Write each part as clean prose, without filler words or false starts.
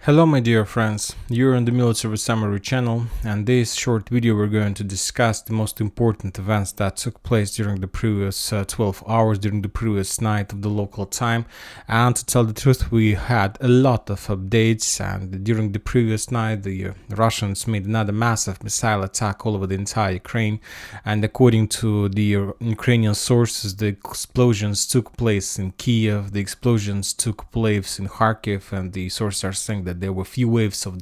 Hello my dear friends, you're on the Military Summary channel, and this short video we're going to discuss the most important events that took place during the previous 12 hours, during the previous night of the local time. And to tell the truth, we had a lot of updates, and during the previous night the Russians made another massive missile attack all over the entire Ukraine, and according to the Ukrainian sources, the explosions took place in Kiev, the explosions took place in Kharkiv, and the sources are saying that there were few waves of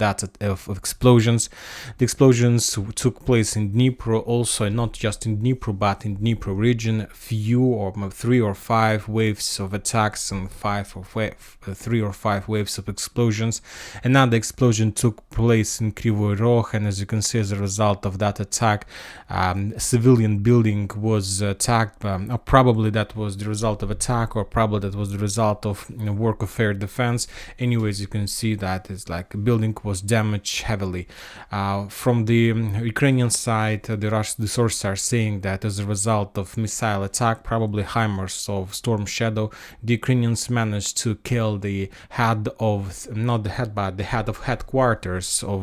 explosions. The explosions took place in Dnipro, also not just in Dnipro but in Dnipro region. Few or 3 or 5 waves of attacks and 3 or 5 waves of explosions. Another explosion took place in Kryvyi Rog, and as you can see, as a result of that attack, a civilian building was attacked. Or probably that was the result of attack, or probably that was the result of work of air defense. Anyways, you can see that it's like a building was damaged heavily. From the Ukrainian side, the sources are saying that as a result of missile attack, probably HIMARS of Storm Shadow, the Ukrainians managed to kill the head of, not the head, but the head of headquarters of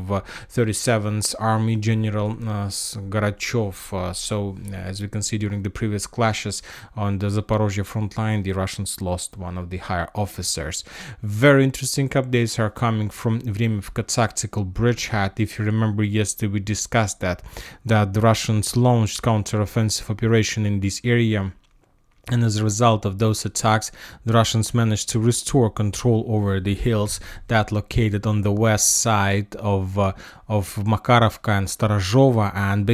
37th Army, General Gorachov. So as we can see, during the previous clashes on the Zaporozhye front line, the Russians lost one of the higher officers. Very interesting updates are coming from Vremevka tactical bridgehead. If you remember, yesterday we discussed that the Russians launched counter-offensive operation in this area. And as a result of those attacks, the Russians managed to restore control over the hills that located on the west side of Makarovka and Storozhova, and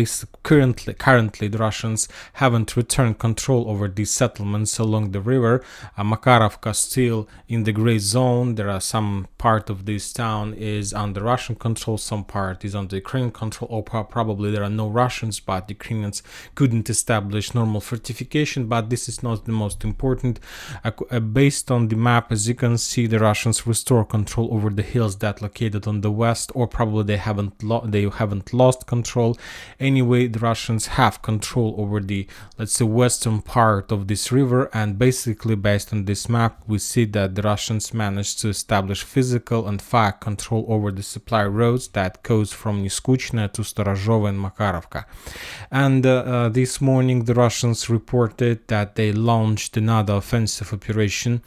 currently the Russians haven't returned control over these settlements along the river. Makarovka still in the gray zone. There are some part of this town is under Russian control, some part is under Ukrainian control, or probably there are no Russians, but the Ukrainians couldn't establish normal fortification. But this is not the most important. Based on the map, as you can see, the Russians restore control over the hills that located on the west, or probably they haven't lost control. Anyway, the Russians have control over the, let's say, western part of this river, and basically based on this map we see that the Russians managed to establish physical and fire control over the supply roads that goes from Niskuchne to Storozhova and Makarovka. And this morning the Russians reported that they launched another offensive operation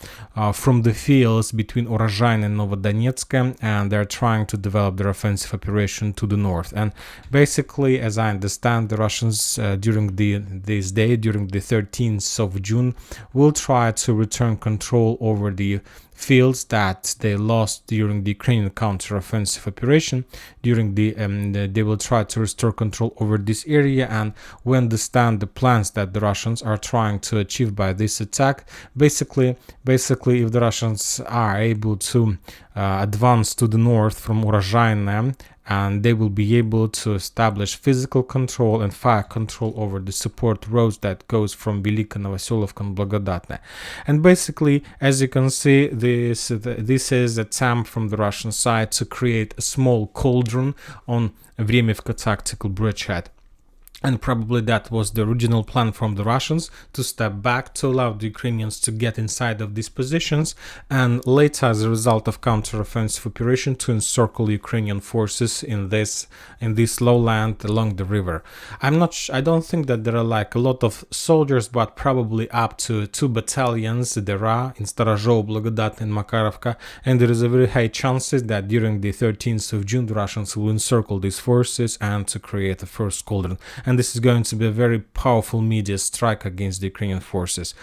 from the fields between Urozhaine and Novodonetsk, and they're trying to develop their offensive operation to the north. And basically, as I understand, the Russians during this day, during the 13th of June, will try to return control over the fields that they lost during the Ukrainian counter-offensive operation. They will try to restore control over this area, and we understand the plans that the Russians are trying to achieve by this attack. Basically, if the Russians are able to advance to the north from Urozhaine, and they will be able to establish physical control and fire control over the support roads that goes from Velika, Novoselovka and Blagodatne. And basically, as you can see, this is a attempt from the Russian side to create a small cauldron on Vremevka tactical bridgehead. And probably that was the original plan from the Russians, to step back, to allow the Ukrainians to get inside of these positions, and later, as a result of counter-offensive operation, to encircle Ukrainian forces in this lowland along the river. I don't think that there are like a lot of soldiers, but probably up to 2 battalions there are in Storozhov, Blagodatne and Makarovka, and there is a very high chances that during the 13th of June the Russians will encircle these forces and to create a first cauldron. And this is going to be a very powerful media strike against the Ukrainian forces.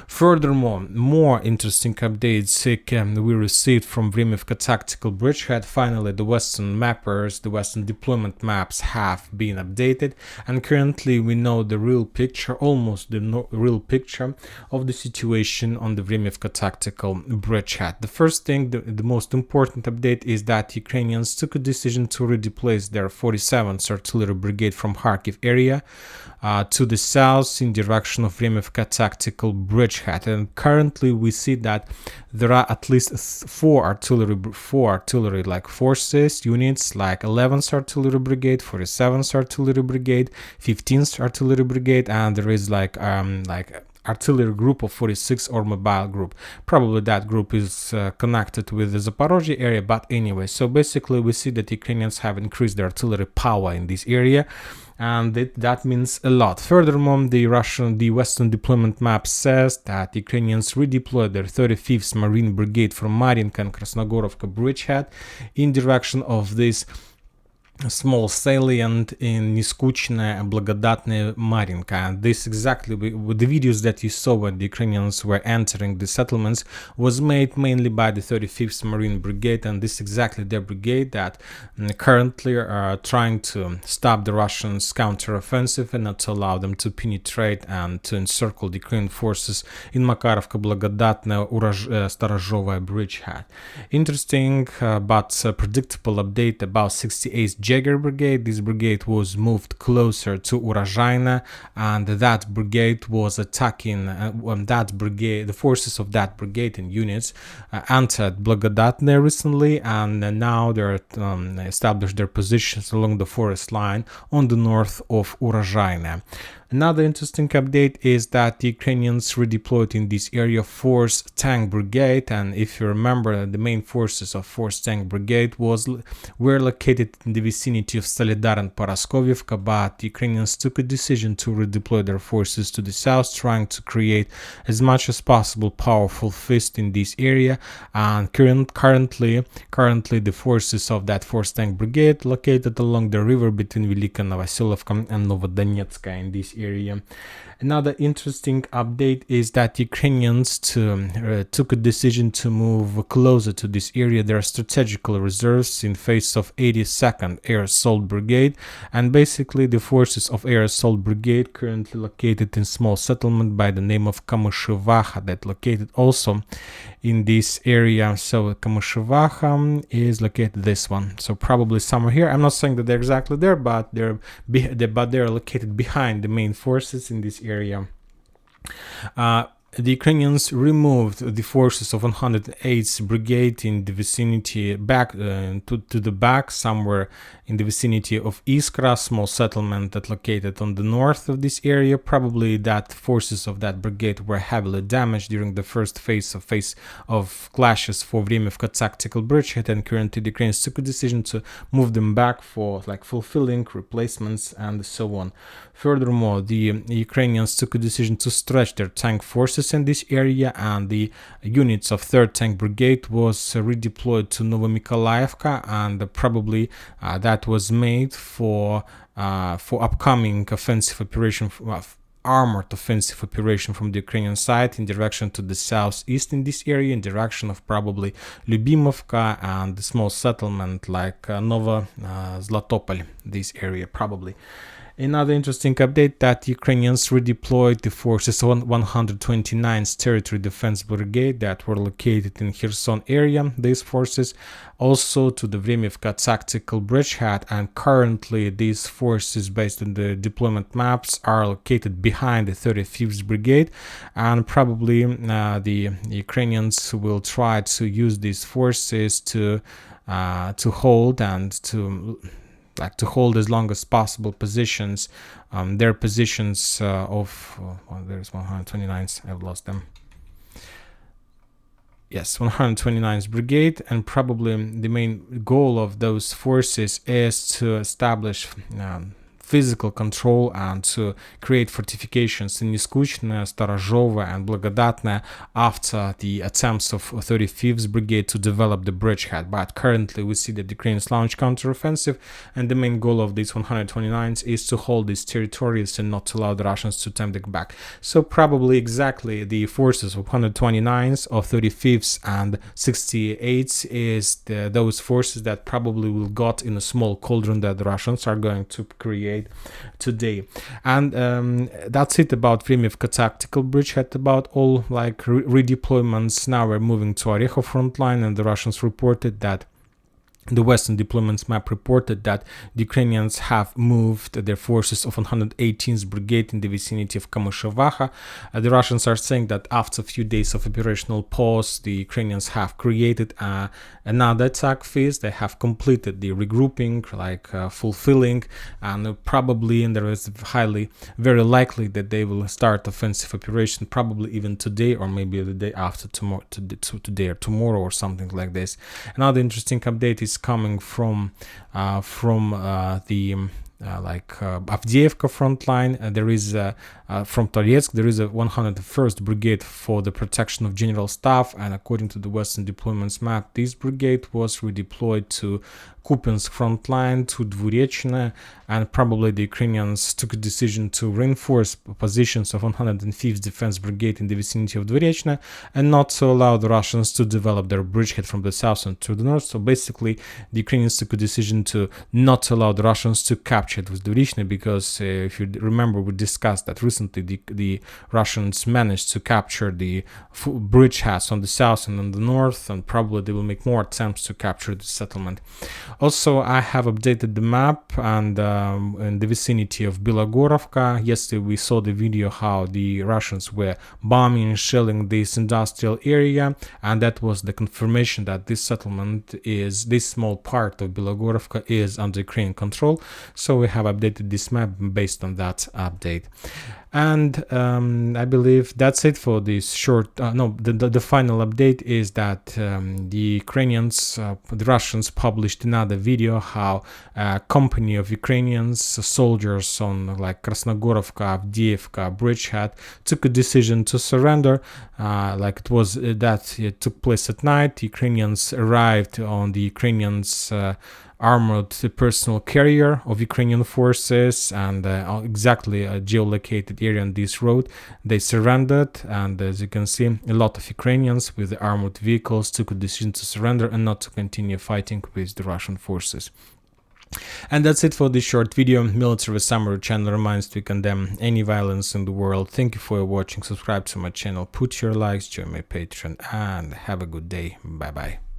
Furthermore, more interesting updates we received from Vremevka tactical bridgehead. Finally, the Western mappers, the Western deployment maps have been updated, and currently we know the real picture, almost the real picture of the situation on the Vremevka tactical bridgehead. The first thing, the most important update, is that Ukrainians took a decision to redeploy their 47th Artillery Brigade from Kharkiv area to the south in direction of Vremevka tactical bridgehead. And currently we see that there are at least 4 artillery like forces units, like 11th Artillery Brigade, 47th Artillery Brigade, 15th Artillery Brigade, and there is like artillery group of 46 or mobile group. Probably that group is connected with the Zaporozhye area, but anyway, so basically we see that Ukrainians have increased their artillery power in this area, and that means a lot. Furthermore, the Western deployment map says that Ukrainians redeployed their 35th Marine Brigade from Marinka and Krasnogorovka Bridgehead in direction of this small salient in Niskuchne and Blagodatne Marinka. And this exactly with the videos that you saw when the Ukrainians were entering the settlements was made mainly by the 35th Marine Brigade, and this exactly their brigade that currently are trying to stop the Russians' counteroffensive and not to allow them to penetrate and to encircle the Ukrainian forces in Makarovka, Blagodatne, Starozhova Bridgehead. Interesting but predictable update about 68th Jager Brigade. This brigade was moved closer to Urozhaina, and that brigade was attacking the forces of that brigade and units entered Blagodatne recently, and now they're established their positions along the forest line on the north of Urozhaina. Another interesting update is that the Ukrainians redeployed in this area 4th Tank Brigade, and if you remember, the main forces of 4th Tank Brigade were located in the vicinity of Solidar and Paraskovivka, but the Ukrainians took a decision to redeploy their forces to the south, trying to create as much as possible powerful fist in this area. And currently the forces of that 4th Tank Brigade located along the river between Velika Novosilovka and Novodonetska in this area. Another interesting update is that Ukrainians took a decision to move closer to this area, their strategical reserves in face of 82nd Air Assault Brigade, and basically the forces of Air Assault Brigade currently located in small settlement by the name of Kamyshevacha that located also in this area. So Kamyshevacha is located this one, so probably somewhere here. I'm not saying that they're exactly there, but they're located behind the main forces in this area. The Ukrainians removed the forces of 108th Brigade in the vicinity back to the back, somewhere in the vicinity of Iskra, small settlement that located on the north of this area. Probably that forces of that brigade were heavily damaged during the first phase of clashes for Vremevka tactical bridgehead, and currently the Ukrainians took a decision to move them back for fulfilling replacements and so on. Furthermore, the Ukrainians took a decision to stretch their tank forces in this area, and the units of 3rd Tank Brigade was redeployed to Novomykolaivka, and probably that was made for upcoming offensive operation, armored offensive operation from the Ukrainian side in direction to the southeast in this area, in direction of probably Lyubimovka and the small settlement like Novo Zlatopol, this area probably. Another interesting update that Ukrainians redeployed the forces on 129th Territory Defense Brigade that were located in Kherson area. These forces also to the Vremivka tactical bridgehead, and currently these forces, based on the deployment maps, are located behind the 35th Brigade, and probably the Ukrainians will try to use these forces to hold and to hold as long as possible positions, their positions there's 129th, I've lost them. Yes, 129th Brigade, and probably the main goal of those forces is to establish physical control and to create fortifications in Niskuchne, Starozhova and Blagodatne after the attempts of 35th Brigade to develop the bridgehead. But currently we see that the Ukrainians launch counteroffensive, and the main goal of these 129th is to hold these territories and not to allow the Russians to attempt them back. So probably exactly the forces of 129th, of 35th and 68th is those forces that probably will got in a small cauldron that the Russians are going to create today. And that's it about Vremivka tactical bridgehead, about all redeployments. Now we're moving to Orechov Frontline, and the Russians reported that The Western deployments map reported that the Ukrainians have moved their forces of 118th Brigade in the vicinity of Kamyshevaha. The Russians are saying that after a few days of operational pause, the Ukrainians have created another attack phase. They have completed the regrouping, fulfilling, and probably, and there is very likely that they will start offensive operation, probably even today or maybe the day after tomorrow, today or tomorrow or something like this. Another interesting update is coming from the Avdiivka front line. There is from Toretsk, there is a 101st Brigade for the protection of general staff, and according to the Western deployments map, this brigade was redeployed to Kupiansk front line, to Dvurechne, and probably the Ukrainians took a decision to reinforce positions of 105th Defense Brigade in the vicinity of Dvurechne and not to allow the Russians to develop their bridgehead from the south and to the north. So basically, the Ukrainians took a decision to not allow the Russians to capture Dvurechne, because if you remember, we discussed that recently the Russians managed to capture the bridgeheads on the south and on the north, and probably they will make more attempts to capture the settlement. Also, I have updated the map, and in the vicinity of Bilogorovka, yesterday we saw the video how the Russians were bombing and shelling this industrial area, and that was the confirmation that this settlement is, this small part of Bilogorovka is under Ukrainian control. So we have updated this map based on that update. And I believe that's it for this short. The final update is that the Ukrainians, the Russians, published another video how a company of Ukrainians, soldiers on Krasnogorovka, Avdiivka, Bridgehead, took a decision to surrender. It took place at night. Ukrainians arrived on the Ukrainians' armored personal carrier of Ukrainian forces, and exactly a geolocated area on this road. They surrendered, and as you can see, a lot of Ukrainians with the armored vehicles took a decision to surrender and not to continue fighting with the Russian forces. And that's it for this short video. Military Summary channel reminds to condemn any violence in the world. Thank you for watching. Subscribe to my channel, put your likes, join my Patreon, and have a good day. Bye bye.